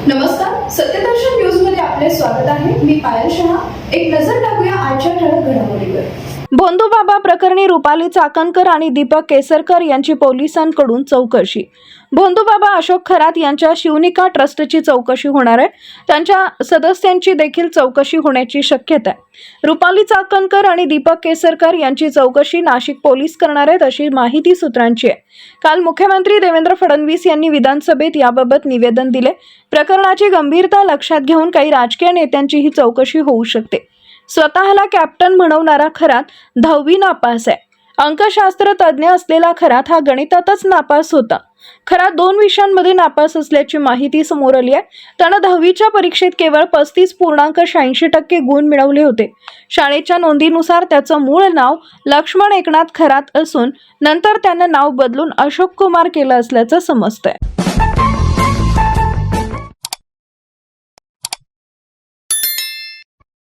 नमस्कार, सत्यदर्शन न्यूज मध्ये आपले स्वागत आहे. मी पायल शहा. एक नजर टाकूया आजच्या ठळक घडामोडीवर. भोंदूबाबा प्रकरणी रुपाली चाकणकर आणि दीपक केसरकर यांची पोलिसांकडून चौकशी. भोंदूबाबा अशोक खरात यांच्या शिवनिका ट्रस्टची चौकशी होणार आहे. त्यांच्या सदस्यांची देखील चौकशी होण्याची शक्यता आहे. रुपाली चाकणकर आणि दीपक केसरकर यांची चौकशी नाशिक पोलीस करणार आहेत अशी माहिती सूत्रांची आहे. काल मुख्यमंत्री देवेंद्र फडणवीस यांनी विधानसभेत याबाबत निवेदन दिले. प्रकरणाची गंभीरता लक्षात घेऊन काही राजकीय नेत्यांची ही चौकशी होऊ शकते. स्वतःला कॅप्टन म्हणवणारा खरात 10वी नापास आहे. अंकशास्त्र तज्ज्ञ असलेला खरात हा गणितातच नापास होता. खरात 2 विषयांमध्ये नापास असल्याची माहिती समोर आली आहे. त्यानं 10वीच्या परीक्षेत केवळ 35.86% गुण मिळवले होते. शाळेच्या नोंदीनुसार त्याचं मूळ नाव लक्ष्मण एकनाथ खरात असून नंतर त्यानं नाव बदलून अशोक कुमार केलं असल्याचं समजतंय.